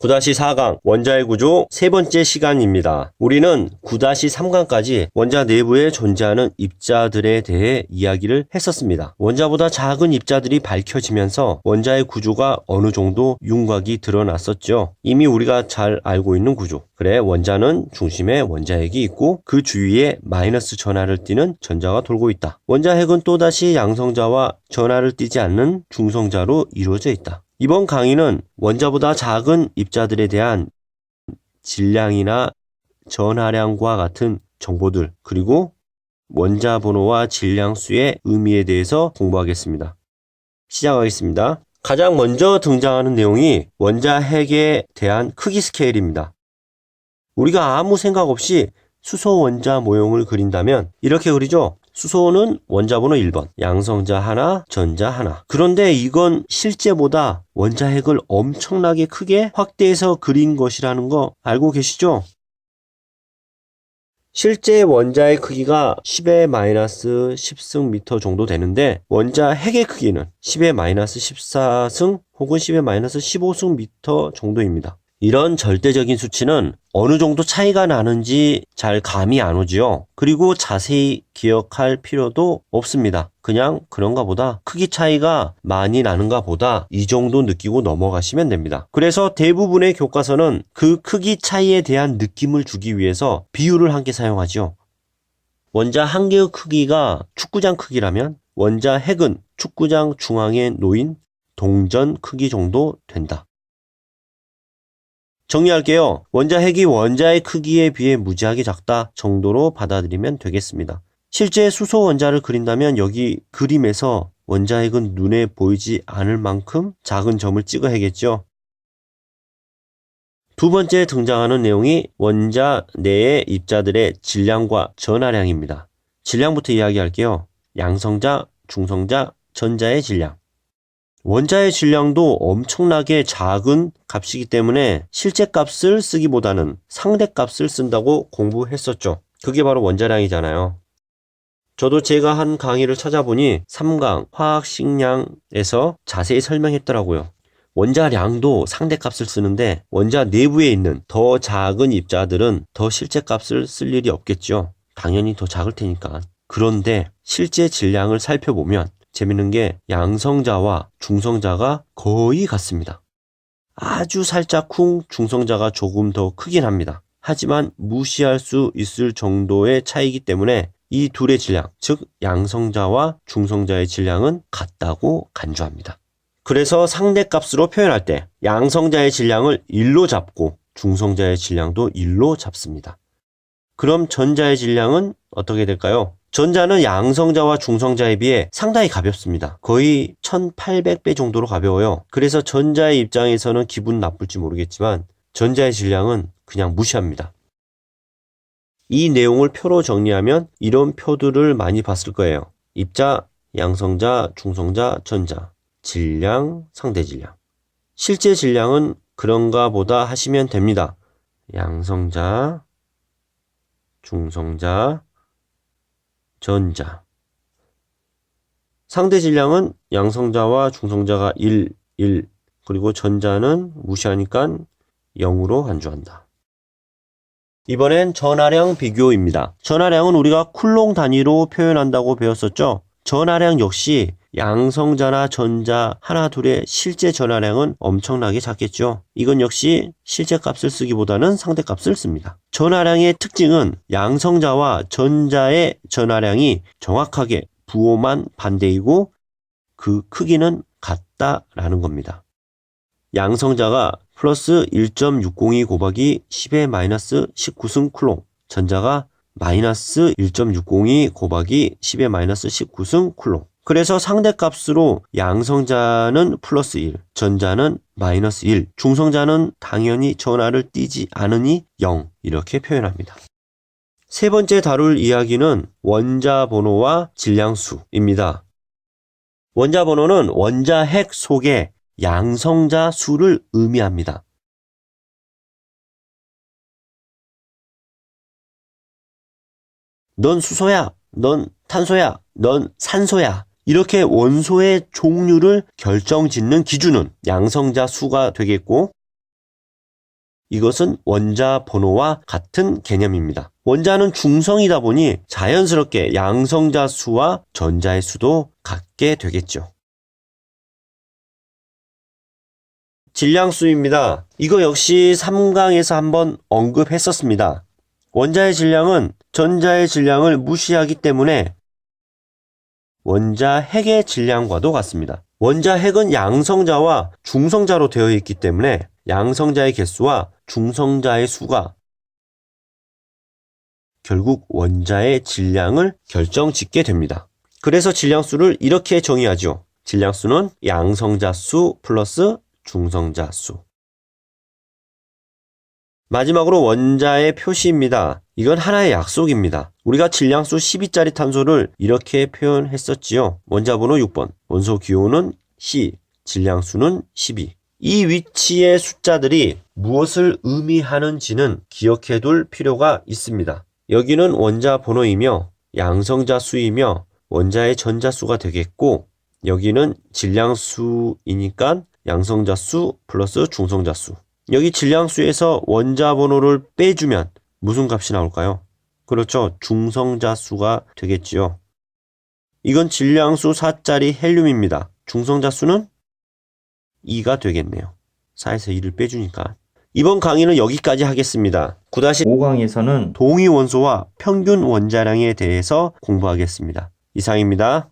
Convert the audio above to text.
9-4강 원자의 구조 세 번째 시간입니다. 우리는 9-3강까지 원자 내부에 존재하는 입자들에 대해 이야기를 했었습니다. 원자보다 작은 입자들이 밝혀지면서 원자의 구조가 어느 정도 윤곽이 드러났었죠. 이미 우리가 잘 알고 있는 구조. 그래, 원자는 중심에 원자핵이 있고 그 주위에 마이너스 전하를 띠는 전자가 돌고 있다. 원자핵은 또다시 양성자와 전하를 띠지 않는 중성자로 이루어져 있다. 이번 강의는 원자보다 작은 입자들에 대한 질량이나 전하량과 같은 정보들, 그리고 원자 번호와 질량수의 의미에 대해서 공부하겠습니다. 시작하겠습니다. 가장 먼저 등장하는 내용이 원자핵에 대한 크기 스케일입니다. 우리가 아무 생각 없이 수소 원자 모형을 그린다면 이렇게 그리죠. 수소는 원자 번호 1번, 양성자 하나, 전자 하나. 그런데 이건 실제보다 원자핵을 엄청나게 크게 확대해서 그린 것이라는 거 알고 계시죠? 실제 원자의 크기가 10의 마이너스 10승 미터 정도 되는데 원자핵의 크기는 10의 마이너스 14승 혹은 10의 마이너스 15승 미터 정도입니다. 이런 절대적인 수치는 어느 정도 차이가 나는지 잘 감이 안 오지요. 그리고 자세히 기억할 필요도 없습니다. 그냥 그런가 보다, 크기 차이가 많이 나는가 보다 이 정도 느끼고 넘어가시면 됩니다. 그래서 대부분의 교과서는 그 크기 차이에 대한 느낌을 주기 위해서 비율을 함께 사용하죠. 원자 한 개의 크기가 축구장 크기라면 원자핵은 축구장 중앙에 놓인 동전 크기 정도 된다. 정리할게요. 원자핵이 원자의 크기에 비해 무지하게 작다 정도로 받아들이면 되겠습니다. 실제 수소 원자를 그린다면 여기 그림에서 원자핵은 눈에 보이지 않을 만큼 작은 점을 찍어야겠죠. 두 번째 등장하는 내용이 원자 내의 입자들의 질량과 전하량입니다. 질량부터 이야기할게요. 양성자, 중성자, 전자의 질량. 원자의 질량도 엄청나게 작은 값이기 때문에 실제 값을 쓰기보다는 상대 값을 쓴다고 공부했었죠. 그게 바로 원자량이잖아요. 저도 제가 한 강의를 찾아보니 3강 화학식량에서 자세히 설명했더라고요. 원자량도 상대 값을 쓰는데 원자 내부에 있는 더 작은 입자들은 더 실제 값을 쓸 일이 없겠죠. 당연히 더 작을 테니까. 그런데 실제 질량을 살펴보면 재밌는 게 양성자와 중성자가 거의 같습니다. 아주 살짝쿵 중성자가 조금 더 크긴 합니다. 하지만 무시할 수 있을 정도의 차이이기 때문에 이 둘의 질량, 즉 양성자와 중성자의 질량은 같다고 간주합니다. 그래서 상대값으로 표현할 때 양성자의 질량을 1로 잡고 중성자의 질량도 1로 잡습니다. 그럼 전자의 질량은 어떻게 될까요? 전자는 양성자와 중성자에 비해 상당히 가볍습니다. 거의 1800배 정도로 가벼워요. 그래서 전자의 입장에서는 기분 나쁠지 모르겠지만 전자의 질량은 그냥 무시합니다. 이 내용을 표로 정리하면 이런 표들을 많이 봤을 거예요. 입자, 양성자, 중성자, 전자, 질량, 상대 질량. 실제 질량은 그런가 보다 하시면 됩니다. 양성자, 중성자, 전자. 상대 질량은 양성자와 중성자가 1, 1, 그리고 전자는 무시하니까 0으로 간주한다. 이번엔 전하량 비교입니다. 전하량은 우리가 쿨롱 단위로 표현한다고 배웠었죠? 전하량 역시 양성자나 전자 하나 둘의 실제 전하량은 엄청나게 작겠죠. 이건 역시 실제 값을 쓰기보다는 상대 값을 씁니다. 전하량의 특징은 양성자와 전자의 전하량이 정확하게 부호만 반대이고 그 크기는 같다라는 겁니다. 양성자가 플러스 1.602 곱하기 10의 마이너스 19승 쿨롱, 전자가 마이너스 1.602 곱하기 10의 마이너스 19승 쿨롱. 그래서 상대값으로 양성자는 플러스 1, 전자는 마이너스 1, 중성자는 당연히 전하를 띠지 않으니 0 이렇게 표현합니다. 세 번째 다룰 이야기는 원자 번호와 질량수입니다. 원자 번호는 원자핵 속의 양성자 수를 의미합니다. 넌 수소야, 넌 탄소야, 넌 산소야. 이렇게 원소의 종류를 결정짓는 기준은 양성자 수가 되겠고 이것은 원자 번호와 같은 개념입니다. 원자는 중성이다 보니 자연스럽게 양성자 수와 전자의 수도 같게 되겠죠. 질량수입니다. 이거 역시 3강에서 한번 언급했었습니다. 원자의 질량은 전자의 질량을 무시하기 때문에 원자 핵의 질량과도 같습니다. 원자 핵은 양성자와 중성자로 되어 있기 때문에 양성자의 개수와 중성자의 수가 결국 원자의 질량을 결정짓게 됩니다. 그래서 질량수를 이렇게 정의하죠. 질량수는 양성자 수 플러스 중성자 수. 마지막으로 원자의 표시입니다. 이건 하나의 약속입니다. 우리가 질량수 12짜리 탄소를 이렇게 표현했었지요. 원자번호 6번, 원소 기호는 C, 질량수는 12. 이 위치의 숫자들이 무엇을 의미하는지는 기억해 둘 필요가 있습니다. 여기는 원자 번호이며 양성자 수이며 원자의 전자수가 되겠고, 여기는 질량수이니까 양성자 수 플러스 중성자 수. 여기 질량수에서 원자 번호를 빼주면 무슨 값이 나올까요? 그렇죠. 중성자 수가 되겠지요. 이건 질량수 4짜리 헬륨입니다. 중성자 수는 2가 되겠네요. 4에서 2를 빼주니까. 이번 강의는 여기까지 하겠습니다. 9-5강에서는 동위 원소와 평균 원자량에 대해서 공부하겠습니다. 이상입니다.